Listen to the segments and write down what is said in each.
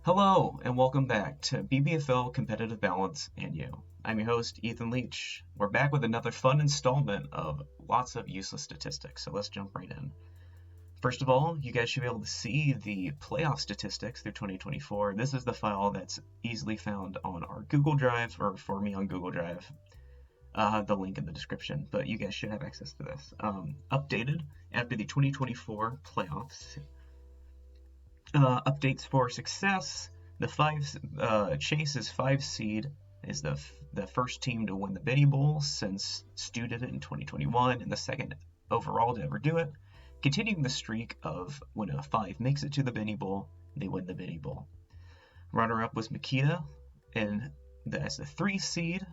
Hello, and welcome back to BBFL Competitive Balance and You. I'm your host, Ethan Leach. We're back with another fun installment of lots of useless statistics, so let's jump right in. First of all, you guys should be able to see the playoff statistics through 2024. This is the file that's easily found on our Google Drive, or for me on Google Drive. The link in the description, but you guys should have access to this. Updated after the 2024 playoffs. Updates for success. The Chase's 5 seed is the first team to win the Benny Bowl since Stu did it in 2021, and the second overall to ever do it. Continuing the streak of when a 5 makes it to the Benny Bowl, they win the Benny Bowl. Runner-up was MacLeod, and as the 3 seed,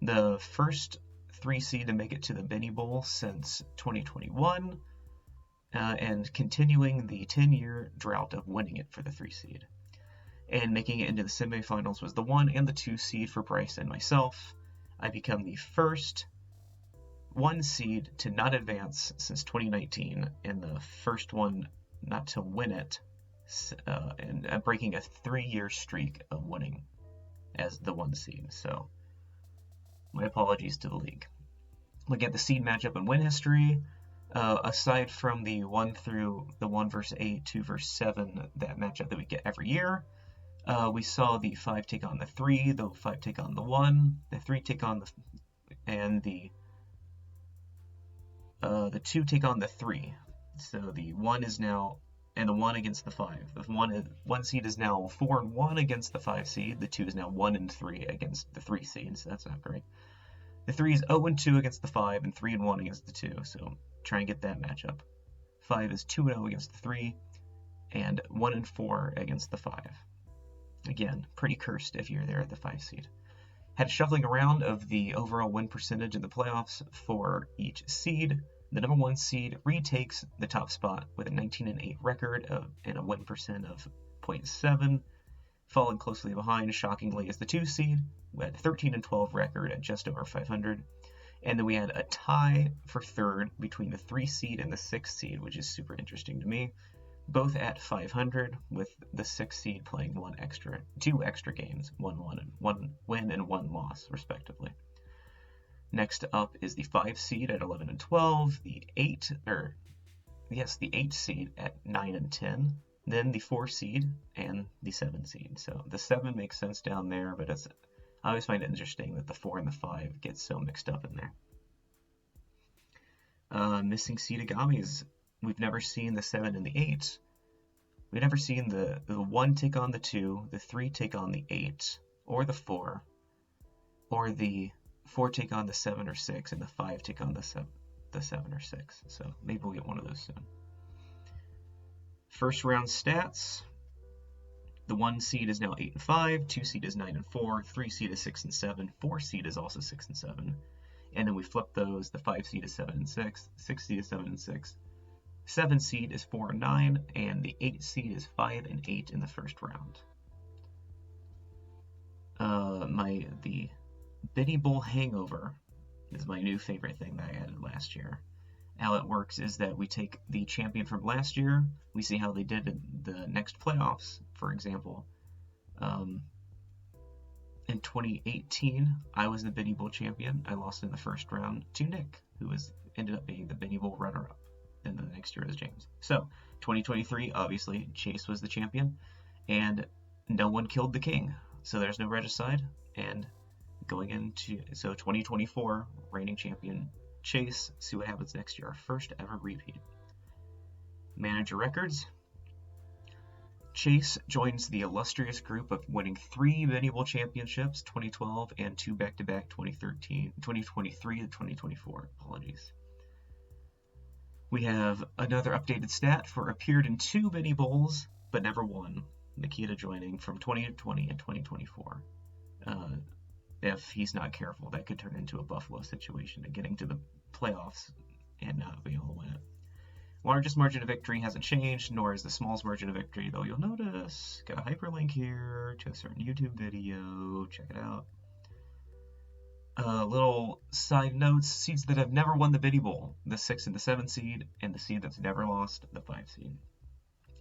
the first 3 seed to make it to the Benny Bowl since 2021. And continuing the 10-year drought of winning it for the 3 seed. And making it into the semifinals was the 1 and the 2 seed for Bryce and myself. I become the first 1 seed to not advance since 2019, and the first one not to win it, and breaking a 3-year streak of winning as the 1 seed. So, my apologies to the league. Look at the seed matchup and win history. Aside from the 1 versus 8, 2 versus 7, that matchup that we get every year, we saw the 5 take on the 3, the 5 take on the 1, the 3 take on and the 2 take on the 3. So the 1 is now, and the 1 against the 5. The 1 seed is now 4-1 against the 5 seed. The 2 is now 1-3 against the 3 seed, so that's not great. The 3 is 0-2 against the 5 and 3-1 against the 2, so try and get that matchup. 5 is 2-0 against the 3 and 1-4 against the 5. Again, pretty cursed if you're there at the 5 seed. Had shuffling around of the overall win percentage in the playoffs for each seed. The number 1 seed retakes the top spot with a 19-8 record and a win percent of 0.7. Following closely behind, shockingly, is the 2 seed. We had a 13-12 record at just over 500. And then we had a tie for third between the 3 seed and the 6 seed, which is super interesting to me. Both at 500, with the 6 seed playing 2 extra games, 1 win and 1 loss, respectively. Next up is the 5 seed at 11-12, the 8 seed at 9-10. Then the 4 seed and the 7 seed. So the 7 makes sense down there, but I always find it interesting that the 4 and the 5 get so mixed up in there. Missing seedagomies. We've never seen the 7 and the 8. We've never seen the 1 take on the 2, the 3 take on the 8, or the 4, or the 4 take on the 7 or 6, and the 5 take on the 7 or 6. So maybe we'll get one of those soon. First round stats. The 1 seed is now 8-5, 2 seed is 9-4, 3 seed is 6-7, 4 seed is also 6-7. And then we flip those. The 5 seed is 7-6, 6 seed is 7-6, 7 seed is 4-9, and the 8 seed is 5-8 in the first round. The Benny Bowl hangover is my new favorite thing that I added last year. How it works is that we take the champion from last year, we see how they did in the next playoffs. For example, in 2018, I was the Benny Bowl champion. I lost in the first round to Nick, who ended up being the Benny Bowl runner-up. Then the next year was James. So, 2023, obviously, Chase was the champion, and no one killed the king. So there's no regicide, and going into 2024, reigning champion Chase, see what happens next year. Our first ever repeat. Manager records. Chase joins the illustrious group of winning 3 Benny Bowl championships, 2012, and 2 back-to-back 2023 to 2024. Apologies. We have another updated stat for appeared in 2 Benny Bowls, but never won. MacLeod joining from 2020 and 2024. If he's not careful, that could turn into a Buffalo situation and getting to the playoffs and not be able to win it. Largest margin of victory hasn't changed, nor is the smallest margin of victory, though you'll notice, got a hyperlink here to a certain YouTube video, check it out. Little side notes, seeds that have never won the Benny Bowl, the 6 and the 7 seed, and the seed that's never lost, the 5 seed.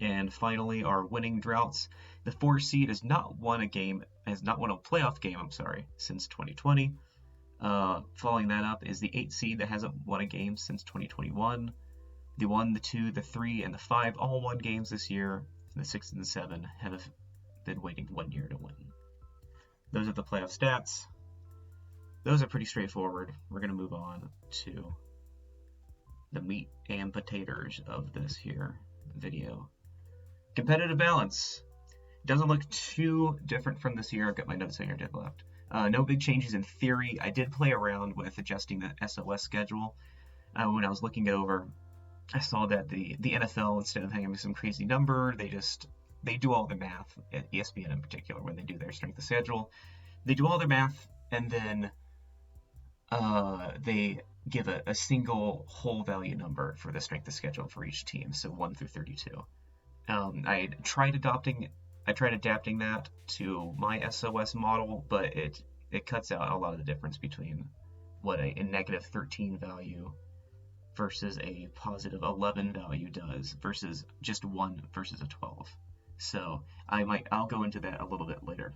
And finally, our winning droughts. The 4 seed has not won a playoff game, since 2020. Following that up is the 8 seed that hasn't won a game since 2021. The 1, the 2, the 3, and the 5 all won games this year. And the 6 and the 7 have been waiting 1 year to win. Those are the playoff stats. Those are pretty straightforward. We're going to move on to the meat and potatoes of this here video. Competitive balance. Doesn't look too different from this year. I've got my notes here to the left. No big changes in theory. I did play around with adjusting the SOS schedule. When I was looking it over, I saw that the NFL, instead of having some crazy number, they do all the math, at ESPN in particular, when they do their strength of schedule. They do all their math, and then they give a single whole value number for the strength of schedule for each team, so 1 through 32. I tried adapting that to my SOS model, but it cuts out a lot of the difference between what a negative 13 value versus a positive 11 value does versus just 1 versus a 12. So I'll go into that a little bit later.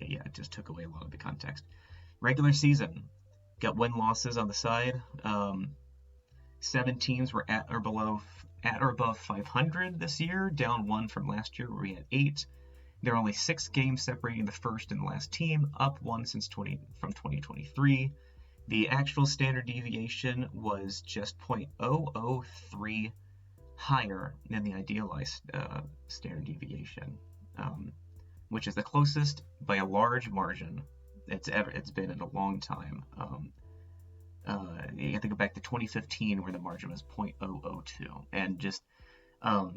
Yeah, it just took away a lot of the context. Regular season, got win-losses on the side. 7 teams were at or above 500 this year, down 1 from last year where we had 8. There are only 6 games separating the first and last team, up 1 from 2023. The actual standard deviation was just 0.003 higher than the idealized standard deviation, which is the closest by a large margin it's been in a long time. You have to go back to 2015 where the margin was 0.002. And just a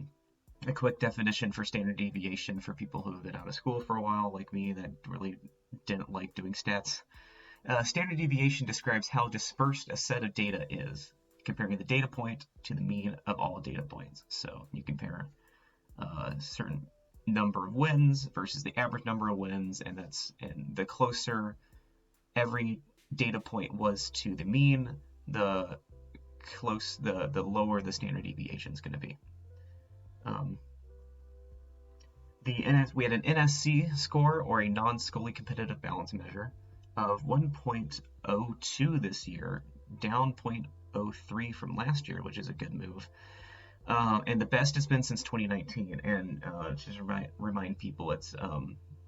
quick definition for standard deviation for people who have been out of school for a while, like me, that really didn't like doing stats. Standard deviation describes how dispersed a set of data is, comparing the data point to the mean of all data points. So you compare a certain number of wins versus the average number of wins, and the closer every data point was to the mean, the lower the standard deviation is going to be. We had an NSC score, or a non-Scully competitive balance measure, of 1.02 this year, down 0.03 from last year, which is a good move. And the best it's been since 2019. And just remind people, it's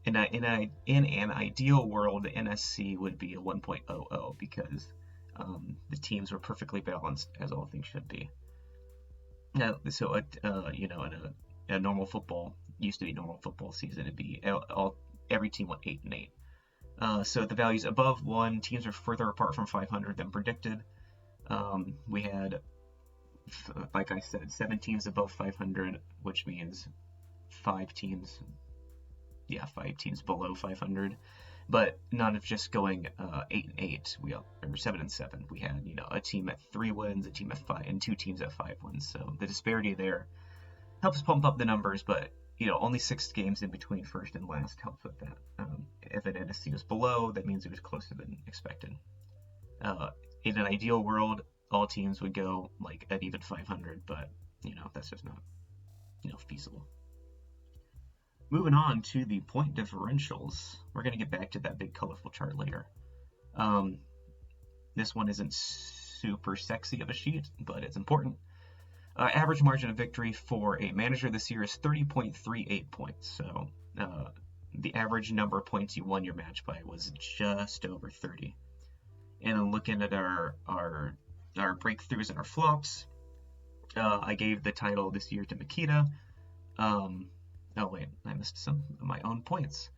in an ideal world, the NSC would be a 1.00 because the teams were perfectly balanced, as all things should be. Now, so in a normal football, used to be normal football season, it'd be every team went 8-8. So the values above 1, teams are further apart from 500 than predicted. We had, like I said, 7 teams above 500, which means 5 teams below 500, but none of just going 8-8. We or 7-7. We had a team at 3 wins, a team at 5, and 2 teams at 5 wins. So the disparity there helps pump up the numbers, but only 6 games in between first and last helps with that. If an NSC was below, that means it was closer than expected. In an ideal world, all teams would go like at even 500, but that's just not feasible. Moving on to the point differentials, we're going to get back to that big colorful chart later. This one isn't super sexy of a sheet, but it's important. Average margin of victory for a manager this year is 30.38 points. So the average number of points you won your match by was just over 30. And I'm looking at our breakthroughs and our flops. I gave the title this year to Makita. Oh wait, I missed some of my own points.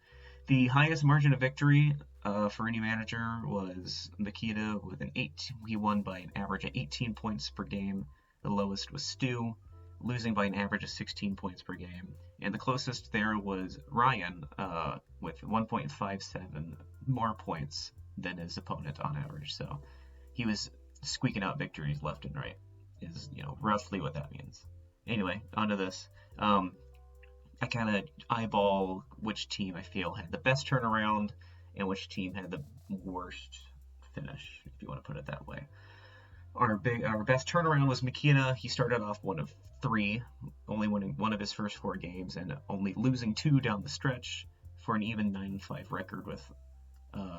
The highest margin of victory for any manager was Makita with an 8. He won by an average of 18 points per game. The lowest was Stu, losing by an average of 16 points per game. And the closest there was Ryan with 1.57 more points than his opponent on average. So he was squeaking out victories left and right, is roughly what that means. Anyway, onto this. I kind of eyeball which team I feel had the best turnaround and which team had the worst finish, if you want to put it that way. Our best turnaround was Makita. He started off one of 3, only winning one of his first 4 games and only losing 2 down the stretch for an even 9-5 record with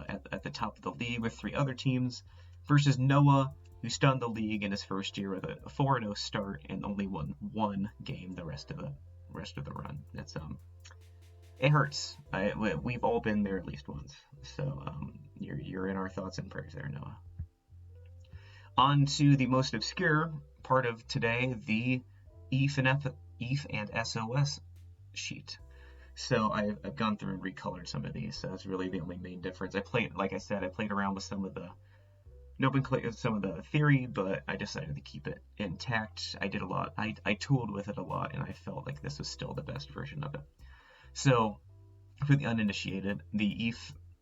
at the top of the league with 3 other teams, versus Noah, who stunned the league in his first year with a 4-0 start and only won 1 game the rest of the run. That's it hurts. We've all been there at least once. So you're in our thoughts and prayers there, Noah. On to the most obscure part of today, the ETH and SOS sheet. So I've gone through and recolored some of these. So that's really the only main difference. Like I said, I played around with some of the theory, but I decided to keep it intact. I did a lot. I tooled with it a lot, and I felt like this was still the best version of it. So for the uninitiated, the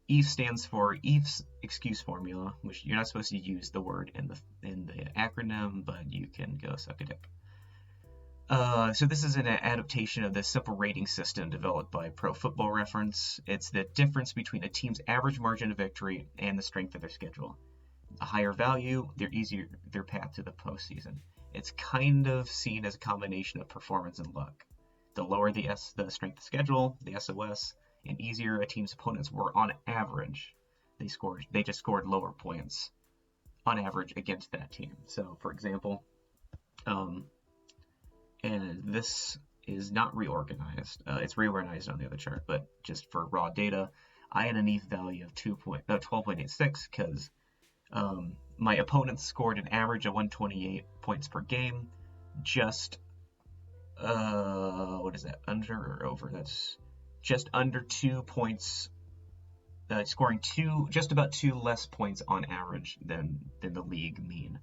ETH stands for ETH's excuse formula, which you're not supposed to use the word in the acronym, but you can go suck a dick. So this is an adaptation of the simple rating system developed by Pro Football Reference. It's the difference between a team's average margin of victory and the strength of their schedule. A higher value, their path to the postseason. It's kind of seen as a combination of performance and luck. The lower the strength of schedule, the SOS, and easier a team's opponents were on average, they just scored lower points on average against that team. So, for example, and this is not reorganized. It's reorganized on the other chart, but just for raw data, I had an ETH value of 12.86 because my opponents scored an average of 128 points per game. Just what is that? Under or over? That's just under 2 points. Scoring just about 2 less points on average than the league mean.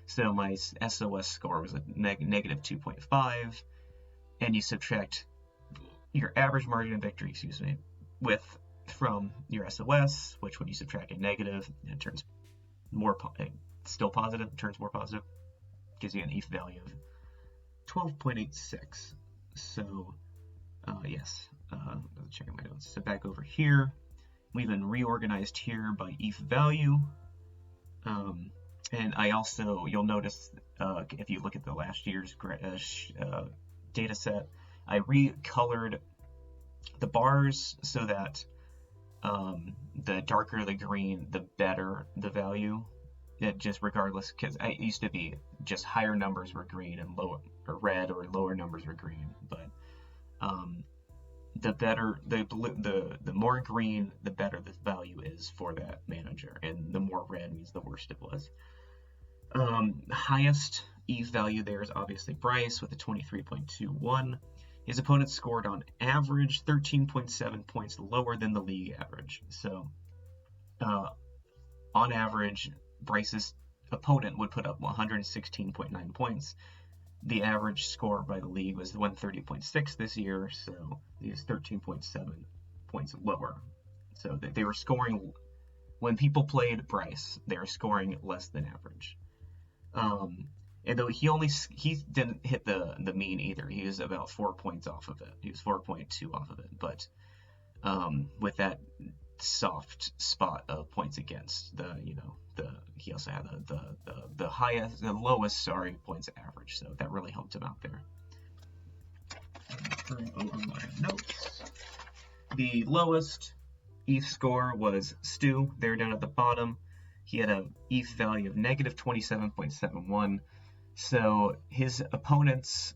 So my SOS score was a negative 2.5, and you subtract your average margin of victory, from your SOS, which when you subtract a negative, it turns still positive, turns more positive, gives you an ETH value of 12.86. So yes, checking my notes. So back over here, we've been reorganized here by ETH value. And I also, you'll notice if you look at the last year's data set, I recolored the bars so that the darker the green, the better the value. It just regardless, because it used to be just higher numbers were green and lower or red, or lower numbers were green. But the better the more green, the better the value is for that manager, and the more red means the worse it was. Highest ETH value there is obviously Bryce with a 23.21. His opponent scored on average 13.7 points lower than the league average. So on average, Bryce's opponent would put up 116.9 points. The average score by the league was 130.6 this year, so he was 13.7 points lower. So they were scoring, when people played Bryce, they were scoring less than average. And though he didn't hit the mean either. He was about 4 points off of it. He was 4.2 off of it. But with that soft spot of points against, he also had the lowest points average. So that really helped him out there. Turn over my notes. The lowest ETH score was Stu. They're down at the bottom. He had a ETH value of negative 27.71. So his opponents,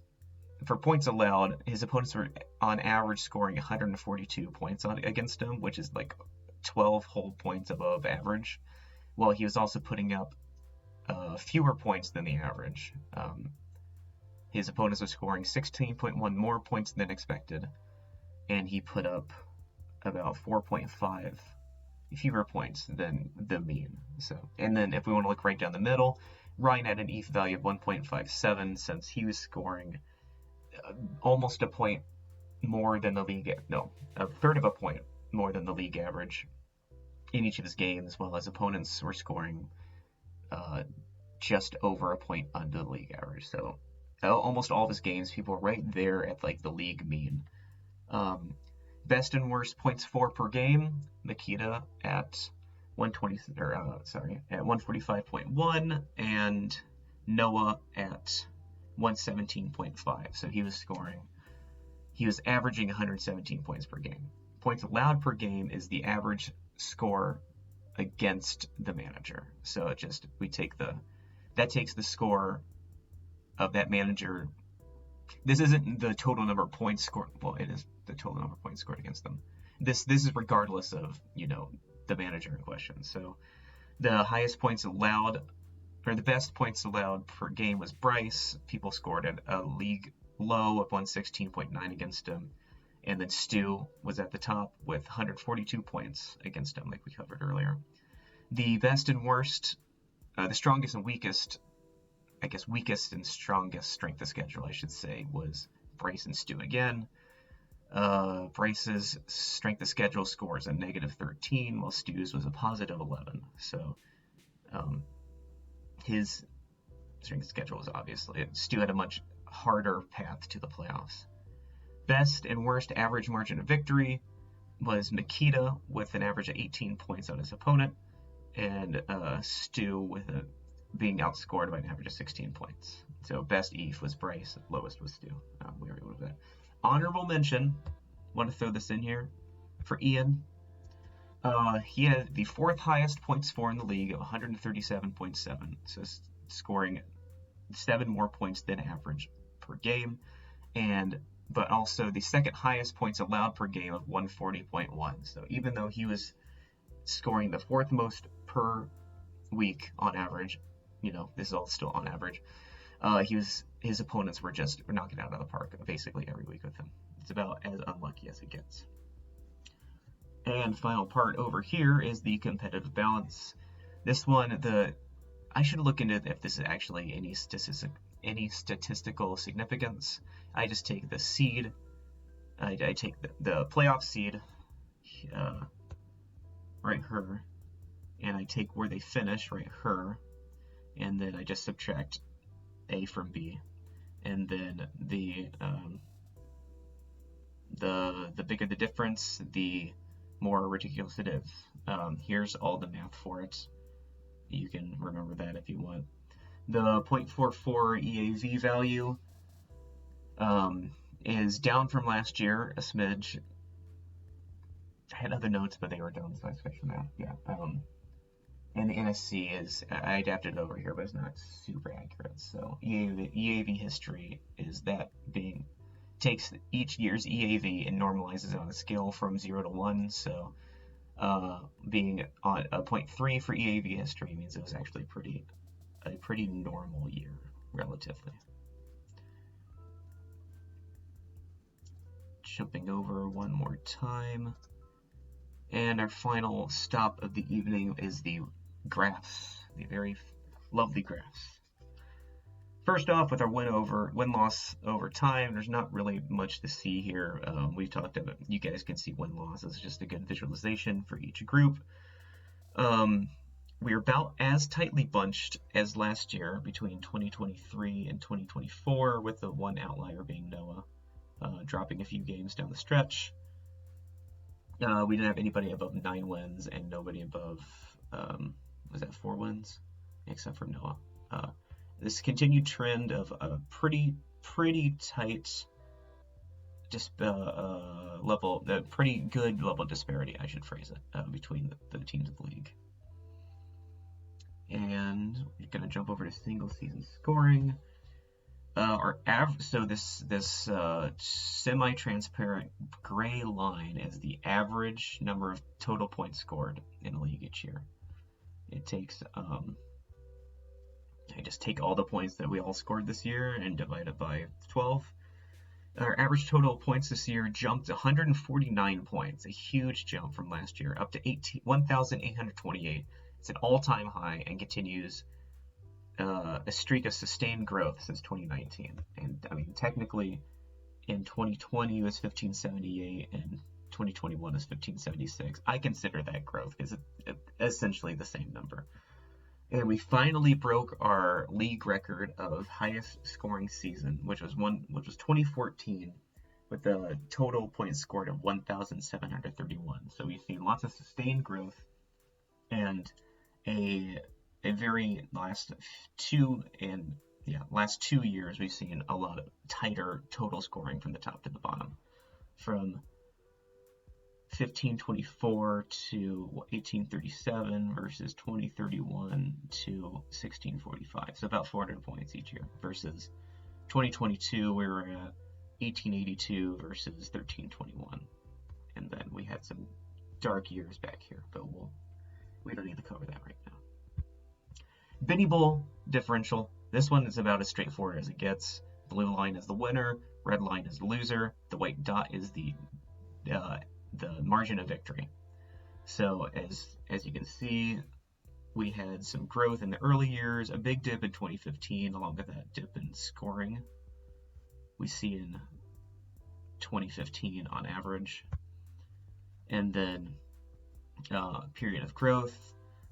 for points allowed, his opponents were on average scoring 142 points against him, which is like 12 whole points above average. While he was also putting up fewer points than the average. His opponents were scoring 16.1 more points than expected, and he put up about 4.5 fewer points than the mean. So, and then if we want to look right down the middle, Ryan had an ETH value of 1.57 since he was scoring almost a point more than the league, a third of a point more than the league average in each of his games, while his opponents were scoring just over a point under the league average. So almost all of his games, people were right there at like the league mean. Best and worst points for per game, Makita at 145.1 and Noah at 117.5. So he was averaging 117 points per game. Points allowed per game is the average score against the manager. So that takes the score of that manager. This isn't the total number of points scored. Well, it is the total number of points scored against them. This is regardless of, the manager in question. So the highest points allowed, or the best points allowed per game, was Bryce. People scored at a league low of 116.9 against him. And then Stu was at the top with 142 points against him, like we covered earlier. The best and worst, the strongest and weakest, weakest and strongest strength of schedule, I should say, was Bryce and Stu again. Bryce's strength of schedule scores a -13, while Stu's was a +11. So his strength of schedule was obviously, Stu had a much harder path to the playoffs. Best and worst average margin of victory was Makita with an average of 18 points on his opponent, and Stu with being outscored by an average of 16 points. So best EVE was Bryce, lowest was Stu. We already went over that. Honorable mention, want to throw this in here, for Ian. He had the 4th highest points for in the league of 137.7, so scoring 7 more points than average per game, but also the 2nd highest points allowed per game of 140.1. So even though he was scoring the 4th most per week on average, this is all still on average, his opponents were knocking it out of the park basically every week with him. It's about as unlucky as it gets. And final part over here is the competitive balance. This one, I should look into if this is actually any statistical significance. I just take the seed, I take the playoff seed, right here, and I take where they finish, right here, and then I just subtract A from B, and then the bigger the difference, the more ridiculous it is. Here's all the math for it. You can remember that if you want. The 0.44 EAV value is down from last year a smidge. I had other notes, but they were down, so I switched them out. Yeah. And the NSC is, I adapted it over here, but it's not super accurate. So EAV history is that takes each year's EAV and normalizes it on a scale from 0 to 1. So being on a 0.3 for EAV history means it was actually a pretty normal year, relatively. Jumping over one more time. And our final stop of the evening is the graphs, the very lovely graphs. First off, with our win-loss over time, there's not really much to see here. We've talked about, you guys can see win-loss. It's just a good visualization for each group. We're about as tightly bunched as last year between 2023 and 2024, with the one outlier being Noah, dropping a few games down the stretch. We didn't have anybody above 9 wins and nobody above, 4 wins? Except for Noah. This continued trend of a pretty tight level, pretty good level of disparity, I should phrase it, between the teams of the league. And we're going to jump over to single season scoring. Our average, so this semi-transparent gray line is the average number of total points scored in the league each year. It takes I just take all the points that we all scored this year and divide it by 12. Our average total points this year jumped 149 points, a huge jump from last year, up to 1,828. It's an all-time high and continues a streak of sustained growth since 2019. And I mean, technically, in 2020 it was 1578, and 2021 was 1576. I consider that growth because it's essentially the same number. And we finally broke our league record of highest scoring season, which was 2014, with a total points scored of 1,731. So we've seen lots of sustained growth and a very last 2 and last 2 years we've seen a lot of tighter total scoring from the top to the bottom, from 1524 to 1837 versus 2031 to 1645. So about 400 points each year versus 2022 we were at 1882 versus 1321. And then we had some dark years back here, but we don't need to cover that right now. Benny Bull differential. This one is about as straightforward as it gets. Blue line is the winner, red line is the loser, the white dot is the margin of victory. So as you can see, we had some growth in the early years, a big dip in 2015, along with that dip in scoring we see in 2015 on average, and then period of growth,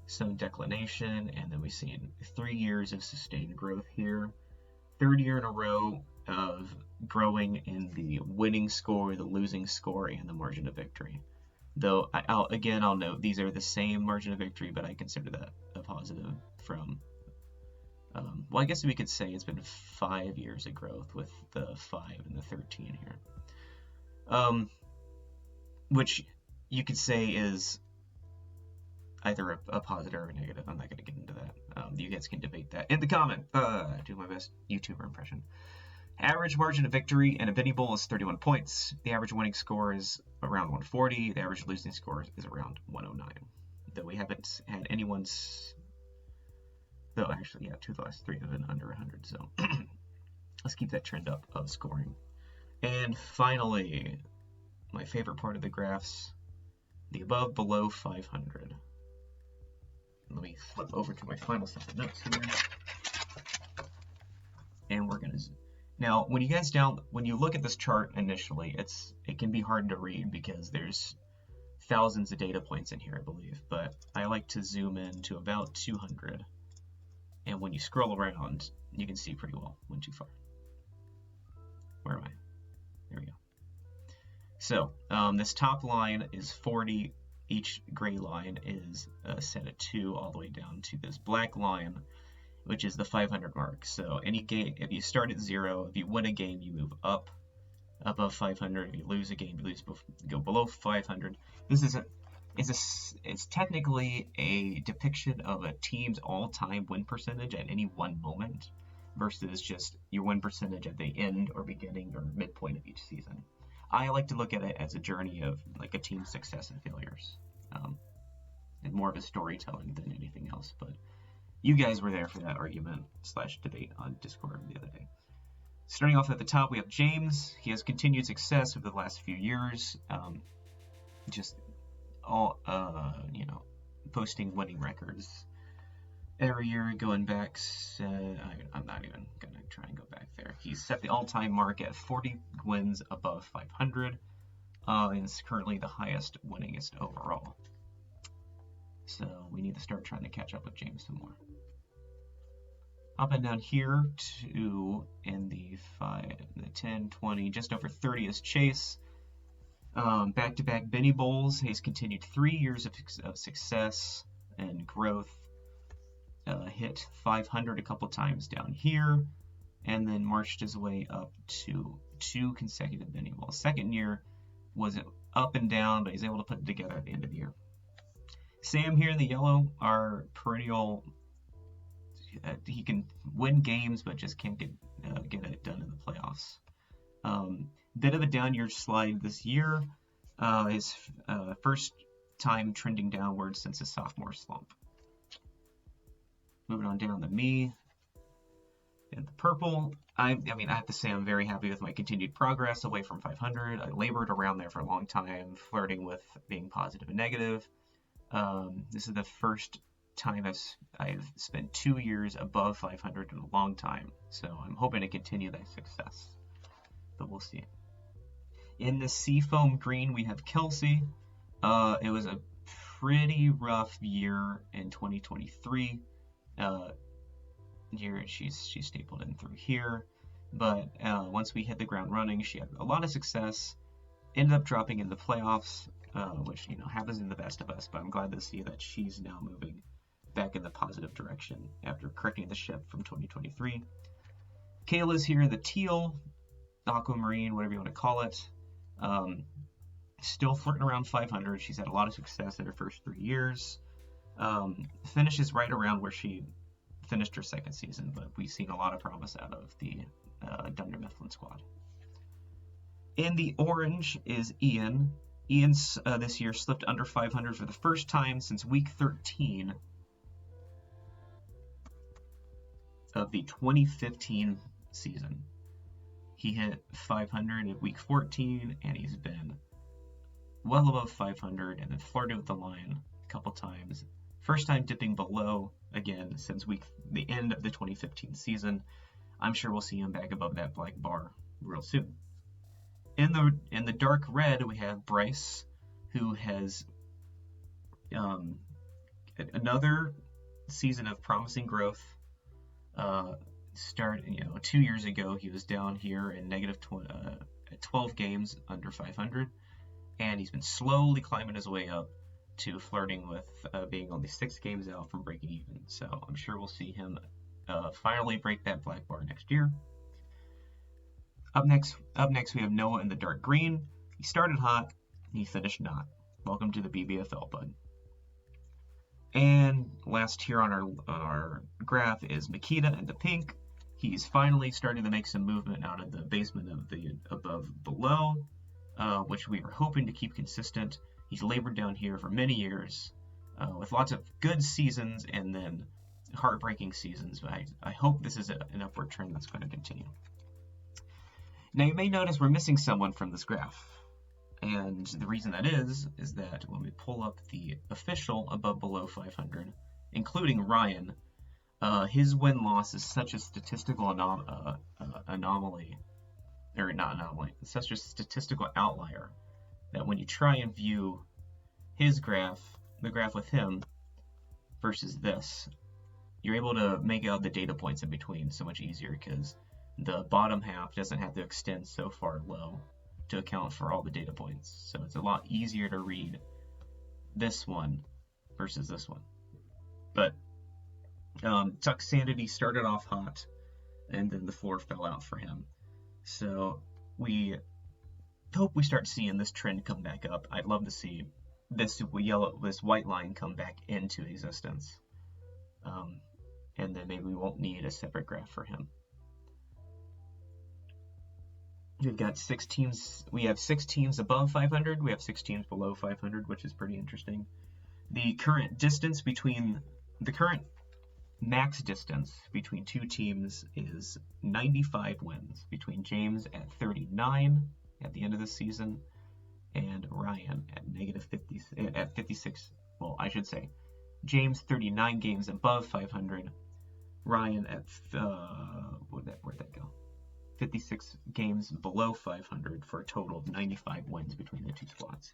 some declination, and then we've seen 3 years of sustained growth here. Third year in a row of growing in the winning score, the losing score, and the margin of victory. Though I'll note these are the same margin of victory, but I consider that a positive from. Well, I guess we could say it's been 5 years of growth with the 5 and the 13 here, which you could say is either a positive or a negative. I'm not going to get into that. You guys can debate that in the comment. Do my best YouTuber impression. Average margin of victory in a Benny Bowl is 31 points. The average winning score is around 140. The average losing score is around 109. Though we haven't had anyone's... Though actually, yeah, 2 of the last 3 have been under 100. So let's keep that trend up of scoring. And finally, my favorite part of the graphs, the above, below 500. Let me flip over to my final set of notes here. And we're going to... Now, when you look at this chart initially, it can be hard to read because there's thousands of data points in here, I believe. But I like to zoom in to about 200. And when you scroll around, you can see pretty well. Went too far. Where am I? There we go. So this top line is 40. Each gray line is set at 2 all the way down to this black line, which is the 500 mark. So any game, if you start at 0, if you win a game, you move up above 500. If you lose a game, you go below 500. It's technically a depiction of a team's all-time win percentage at any one moment versus just your win percentage at the end or beginning or midpoint of each season. I like to look at it as a journey of like a team's success and failures, and more of a storytelling than anything else. But you guys were there for that argument / debate on Discord the other day. Starting off at the top, we have James. He has continued success over the last few years, just all posting winning records every year going back. I'm not even gonna try and go back there. He's set the all-time mark at 40 wins above 500, and is currently the highest winningest overall. So we need to start trying to catch up with James some more. Hopping down here to in the 10, 20, just over 30 is Chase. Back-to-back Benny Bowls. He's continued 3 years of success and growth. Hit 500 a couple times down here, and then marched his way up to 2 consecutive Benny Bowls. Second year was up and down, but he's able to put it together at the end of the year. Sam here in the yellow, our perennial. He can win games, but just can't get it done in the playoffs. Bit of a down year slide this year. His first time trending downward since his sophomore slump. Moving on down to me in the purple. I have to say I'm very happy with my continued progress away from 500. I labored around there for a long time, flirting with being positive and negative. This is the first time I've spent 2 years above 500 in a long time, so I'm hoping to continue that success, but we'll see. In the seafoam green, we have Kelsey. It was a pretty rough year in 2023. Here she's stapled in through here, but once we hit the ground running, she had a lot of success. Ended up dropping in the playoffs, which happens in the best of us. But I'm glad to see that she's now moving back in the positive direction after correcting the ship from 2023. Kayla's here, the teal, aquamarine, whatever you want to call it. Still flirting around 500. She's had a lot of success in her first 3 years. Finishes right around where she finished her second season, but we've seen a lot of promise out of the Dunder Mifflin squad. In the orange is Ian. Ian's this year slipped under 500 for the first time since week 13 of the 2015 season. He hit 500 in week 14, and he's been well above 500, and then flirted with the line a couple times. First time dipping below again since the end of the 2015 season. I'm sure we'll see him back above that black bar real soon. In the dark red, we have Bryce, who has another season of promising growth. 2 years ago, he was down here in negative 12 games under 500, and he's been slowly climbing his way up to flirting with being only 6 games out from breaking even. So I'm sure we'll see him finally break that black bar next year. Up next, we have Noah in the dark green. He started hot, he finished not. Welcome to the BBFL, bud. And last here on our graph is Makita in the pink. He's finally starting to make some movement out of the basement of the above below, which we were hoping to keep consistent. He's labored down here for many years with lots of good seasons and then heartbreaking seasons. But I hope this is an upward trend that's going to continue. Now you may notice we're missing someone from this graph. And the reason that is that when we pull up the official above below 500, including Ryan, his win-loss is such a statistical anomaly, or not anomaly, it's such a statistical outlier that when you try and view his graph, the graph with him, versus this, you're able to make out the data points in between so much easier because the bottom half doesn't have to extend so far low to account for all the data points. So it's a lot easier to read this one versus this one. But Tuck Sanity started off hot, and then the floor fell out for him. So we hope we start seeing this trend come back up. I'd love to see this white line come back into existence. And then maybe we won't need a separate graph for him. We've got 6 teams. We have 6 teams above 500. We have 6 teams below 500, which is pretty interesting. The current max distance between 2 teams is 95 wins between James at 39 at the end of the season and Ryan at 56. Well, I should say James 39 games above 500. Ryan at where'd that go? 56 games below 500 for a total of 95 wins between the 2 squads.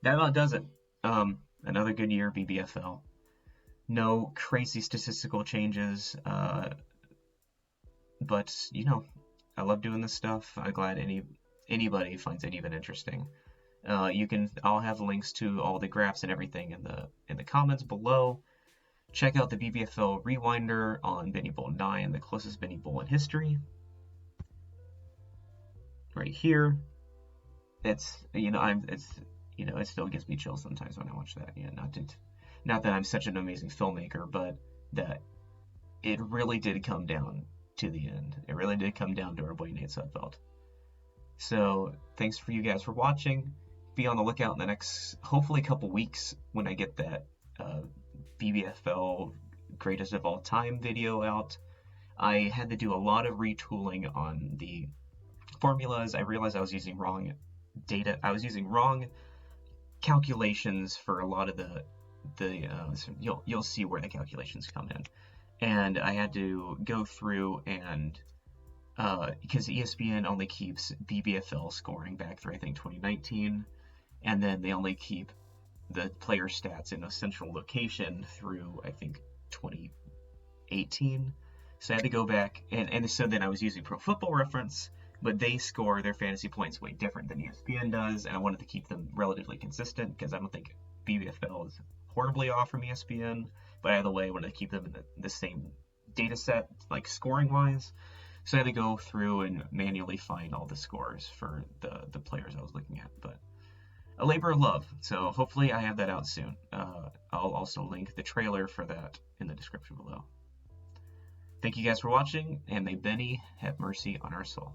That about does it. Another good year, BBFL. No crazy statistical changes, but I love doing this stuff. I'm glad anybody finds it even interesting. I'll have links to all the graphs and everything in the comments below. Check out the BBFL Rewinder on Benny Bowl 9, the closest Benny Bowl in history. Right here. It still gives me chills sometimes when I watch that. Yeah, not that I'm such an amazing filmmaker, but that it really did come down to the end. It really did come down to our boy Nate Sudfeld. So thanks for you guys for watching. Be on the lookout in the next, hopefully, couple weeks when I get that BBFL greatest of all time video out. I had to do a lot of retooling on the formulas. I realized I was using wrong data. I was using wrong calculations for a lot of the you'll see where the calculations come in. And I had to go through and because ESPN only keeps BBFL scoring back through I think 2019, and then they only keep the player stats in a central location through I think 2018. So I had to go back and so then I was using Pro Football Reference, but they score their fantasy points way different than ESPN does, and I wanted to keep them relatively consistent because I don't think BBFL is horribly off from ESPN, but either way I wanted to keep them in the same data set, like scoring wise. So I had to go through and manually find all the scores for the players I was looking at. But a labor of love. So hopefully I have that out soon. I'll also link the trailer for that in the description below. Thank you guys for watching, and may Benny have mercy on our soul.